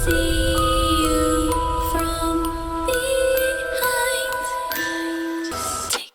you from behind. Tick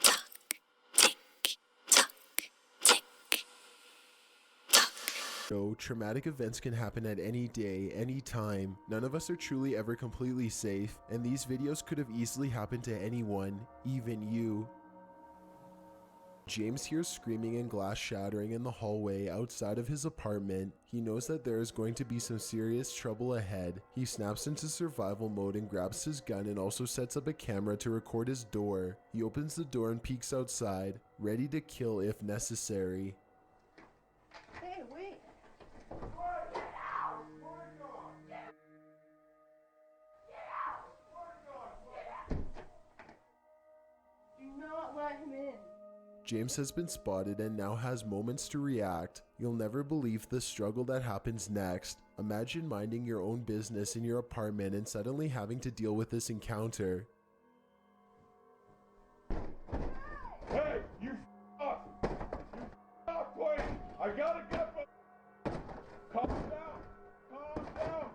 tock, tick tock, tick tock. So, traumatic events can happen at any day, any time. None of us are truly ever completely safe, and these videos could have easily happened to anyone, even you. James hears screaming and glass shattering in the hallway outside of his apartment. He knows that there is going to be some serious trouble ahead. He snaps into survival mode and grabs his gun and also sets up a camera to record his door. He opens the door and peeks outside, ready to kill if necessary. Hey, wait. Do not let him in. James has been spotted and now has moments to react. You'll never believe the struggle that happens next. Imagine minding your own business in your apartment and suddenly having to deal with this encounter. Hey, you up! You up, boy! I got a gun, but calm down! Calm down!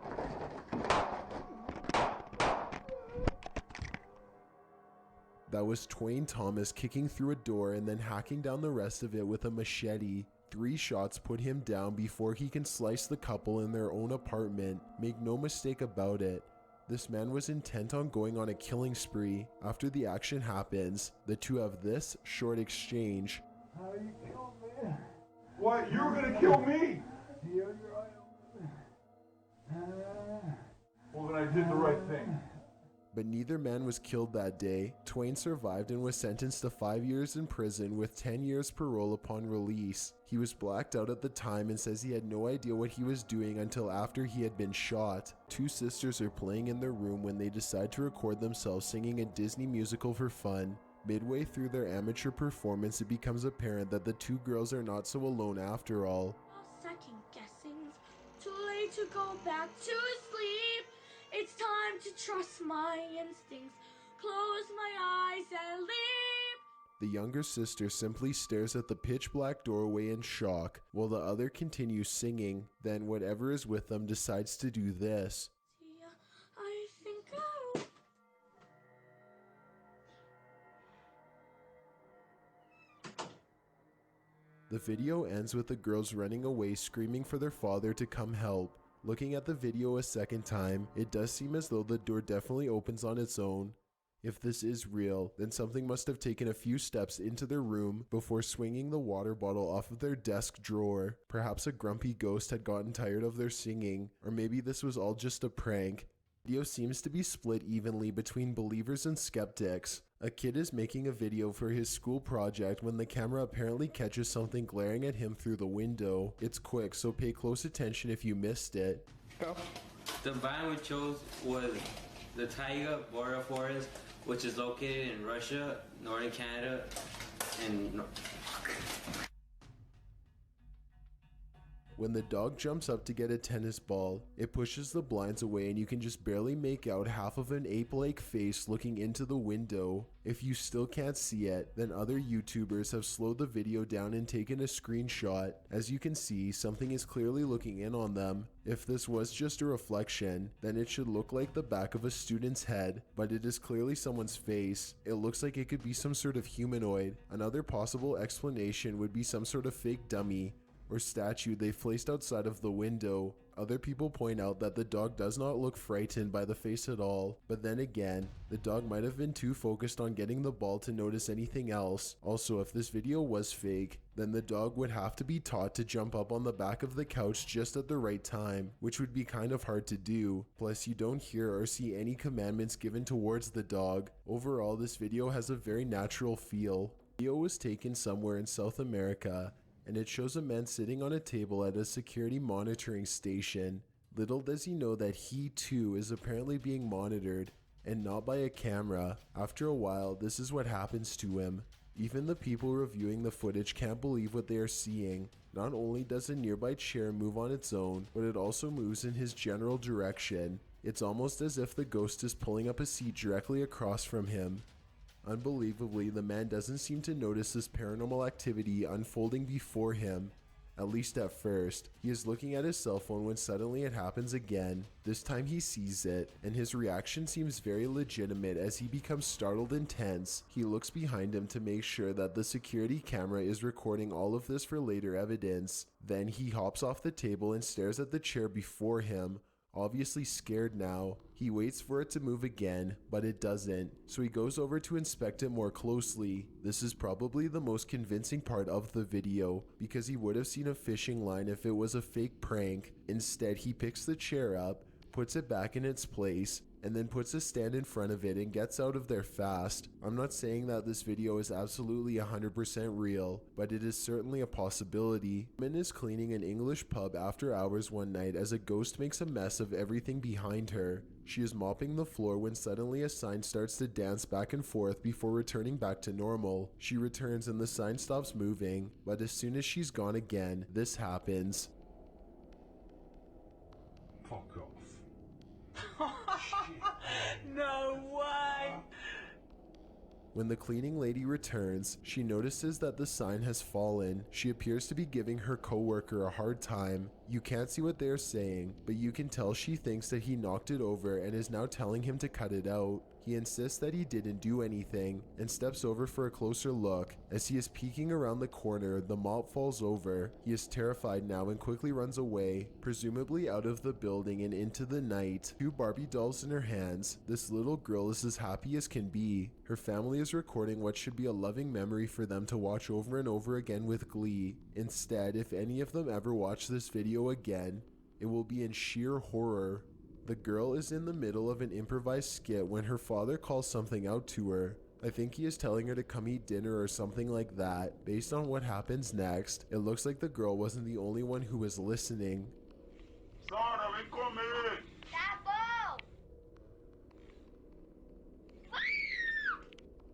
That was Twain Thomas kicking through a door and then hacking down the rest of it with a machete. 3 shots put him down before he can slice the couple in their own apartment. Make no mistake about it. This man was intent on going on a killing spree. After the action happens, the two have this short exchange. How you kill me? What? You were gonna kill me? You're right. Well, then I did the right thing. But neither man was killed that day. Twain survived and was sentenced to 5 years in prison with 10 years parole upon release. He was blacked out at the time and says he had no idea what he was doing until after he had been shot. 2 sisters are playing in their room when they decide to record themselves singing a Disney musical for fun. Midway through their amateur performance, it becomes apparent that the 2 girls are not so alone after all. Second guessing, too late to go back to sleep. It's time to trust my instincts. Close my eyes and leave. The younger sister simply stares at the pitch black doorway in shock, while the other continues singing. Then whatever is with them decides to do this. Yeah, I think I'll... The video ends with the girls running away screaming for their father to come help. Looking at the video a second time, it does seem as though the door definitely opens on its own. If this is real, then something must have taken a few steps into their room before swinging the water bottle off of their desk drawer. Perhaps a grumpy ghost had gotten tired of their singing, or maybe this was all just a prank. The video seems to be split evenly between believers and skeptics. A kid is making a video for his school project when the camera apparently catches something glaring at him through the window. It's quick, so pay close attention if you missed it. The environment we chose was the taiga boreal forest, which is located in Russia, northern Canada, and When the dog jumps up to get a tennis ball, it pushes the blinds away and you can just barely make out half of an ape-like face looking into the window. If you still can't see it, then other YouTubers have slowed the video down and taken a screenshot. As you can see, something is clearly looking in on them. If this was just a reflection, then it should look like the back of a student's head, but it is clearly someone's face. It looks like it could be some sort of humanoid. Another possible explanation would be some sort of fake dummy or statue they've placed outside of the window. Other people point out that the dog does not look frightened by the face at all, but then again, the dog might have been too focused on getting the ball to notice anything else. Also, if this video was fake, then the dog would have to be taught to jump up on the back of the couch just at the right time, which would be kind of hard to do. Plus, you don't hear or see any commandments given towards the dog. Overall, this video has a very natural feel. The video was taken somewhere in South America, and it shows a man sitting on a table at a security monitoring station. Little does he know that he too is apparently being monitored, and not by a camera. After a while, this is what happens to him. Even the people reviewing the footage can't believe what they are seeing. Not only does a nearby chair move on its own, but it also moves in his general direction. It's almost as if the ghost is pulling up a seat directly across from him. Unbelievably, the man doesn't seem to notice this paranormal activity unfolding before him. at least at first. He is looking at his cell phone when suddenly it happens again. This time he sees it, and his reaction seems very legitimate as he becomes startled and tense. He looks behind him to make sure that the security camera is recording all of this for later evidence. Then he hops off the table and stares at the chair before him. Obviously scared now, he waits for it to move again, but it doesn't, so he goes over to inspect it more closely. This is probably the most convincing part of the video, because he would have seen a fishing line if it was a fake prank. Instead, he picks the chair up, puts it back in its place, and then puts a stand in front of it and gets out of there fast. I'm not saying that this video is absolutely 100% real, but it is certainly a possibility. A woman is cleaning an English pub after hours one night as a ghost makes a mess of everything behind her. She is mopping the floor when suddenly a sign starts to dance back and forth before returning back to normal. She returns and the sign stops moving, but as soon as she's gone again, this happens. Fuck off. No way! When the cleaning lady returns, she notices that the sign has fallen. She appears to be giving her coworker a hard time. You can't see what they're saying, but you can tell she thinks that he knocked it over and is now telling him to cut it out. He insists that he didn't do anything and steps over for a closer look. As he is peeking around the corner, the mop falls over. He is terrified now and quickly runs away, presumably out of the building and into the night. Two Barbie dolls in her hands, this little girl is as happy as can be. Her family is recording what should be a loving memory for them to watch over and over again with glee. Instead, if any of them ever watch this video again, it will be in sheer horror. The girl is in the middle of an improvised skit when her father calls something out to her. I think he is telling her to come eat dinner or something like that. Based on what happens next, it looks like the girl wasn't the only one who was listening. Sara, ven conmigo.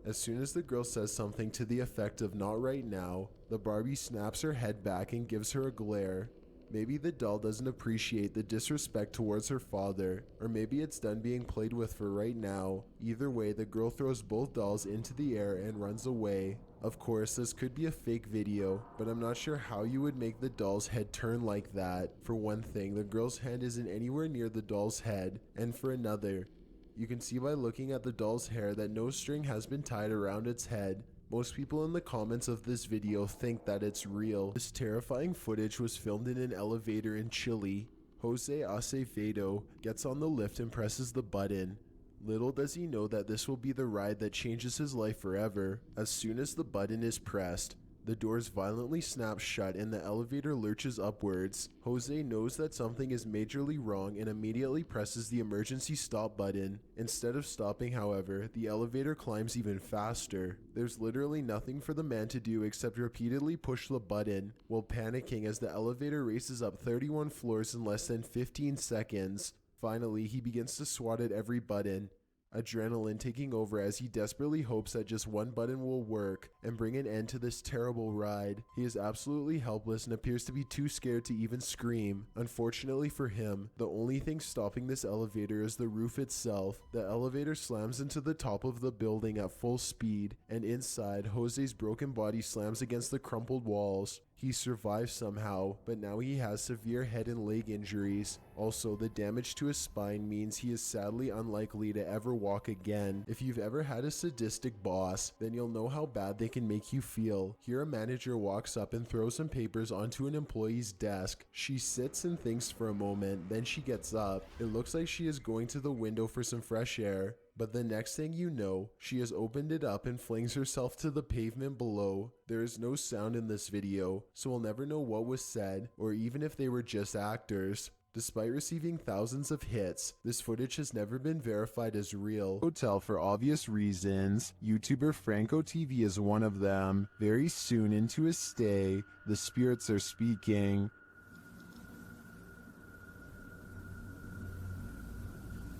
As soon as the girl says something to the effect of "not right now," the Barbie snaps her head back and gives her a glare. Maybe the doll doesn't appreciate the disrespect towards her father, or maybe it's done being played with for right now. Either way, the girl throws both dolls into the air and runs away. Of course, this could be a fake video, but I'm not sure how you would make the doll's head turn like that. For one thing, the girl's hand isn't anywhere near the doll's head, and for another, you can see by looking at the doll's hair that no string has been tied around its head. Most people in the comments of this video think that it's real. This terrifying footage was filmed in an elevator in Chile. Jose Acevedo gets on the lift and presses the button. Little does he know that this will be the ride that changes his life forever. As soon as the button is pressed, the doors violently snap shut and the elevator lurches upwards. Jose knows that something is majorly wrong and immediately presses the emergency stop button. Instead of stopping, however, the elevator climbs even faster. There's literally nothing for the man to do except repeatedly push the button, while panicking as the elevator races up 31 floors in less than 15 seconds. Finally, he begins to swat at every button, adrenaline taking over as he desperately hopes that just one button will work and bring an end to this terrible ride. He is absolutely helpless and appears to be too scared to even scream. Unfortunately for him, the only thing stopping this elevator is the roof itself. The elevator slams into the top of the building at full speed, and inside, Jose's broken body slams against the crumpled walls. He survives somehow, but now he has severe head and leg injuries. Also, the damage to his spine means he is sadly unlikely to ever walk again. If you've ever had a sadistic boss, then you'll know how bad they can make you feel. Here a manager walks up and throws some papers onto an employee's desk. She sits and thinks for a moment, then she gets up. It looks like she is going to the window for some fresh air. But the next thing you know, she has opened it up and flings herself to the pavement below. There is no sound in this video, so we'll never know what was said, or even if they were just actors. Despite receiving thousands of hits, this footage has never been verified as real. Hotel for obvious reasons. YouTuber Franco TV is one of them. Very soon into his stay, the spirits are speaking.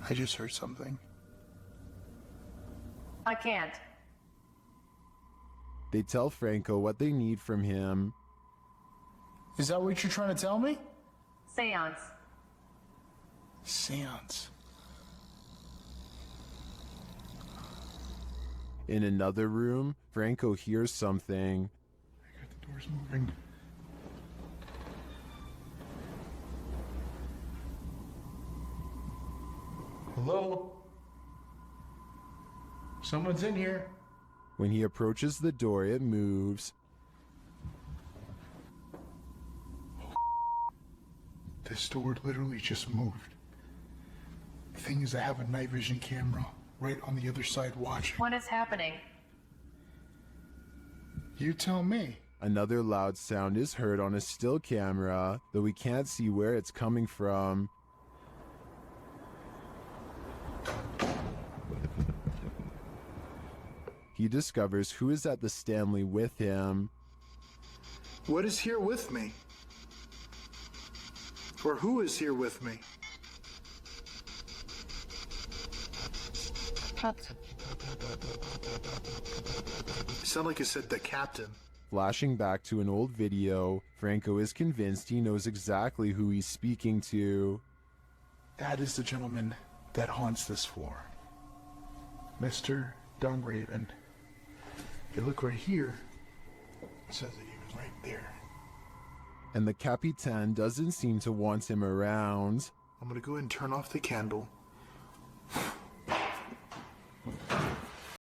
I just heard something. I can't. They tell Franco what they need from him. Is that what you're trying to tell me? Seance. Seance. In another room, Franco hears something. I got the doors moving. Hello? Someone's in here. When he approaches the door, it moves. This door literally just moved. The thing is, I have a night vision camera right on the other side watching. What is happening? You tell me. Another loud sound is heard on a still camera, though we can't see where it's coming from. He discovers who is at the Stanley with him. What is here with me? Or who is here with me? Sound like it said the captain. Flashing back to an old video, Franco is convinced he knows exactly who he's speaking to. That is the gentleman that haunts this floor. Mr. Dunraven. You look right here, it says that he was right there. And the Capitan doesn't seem to want him around. I'm gonna go ahead and turn off the candle.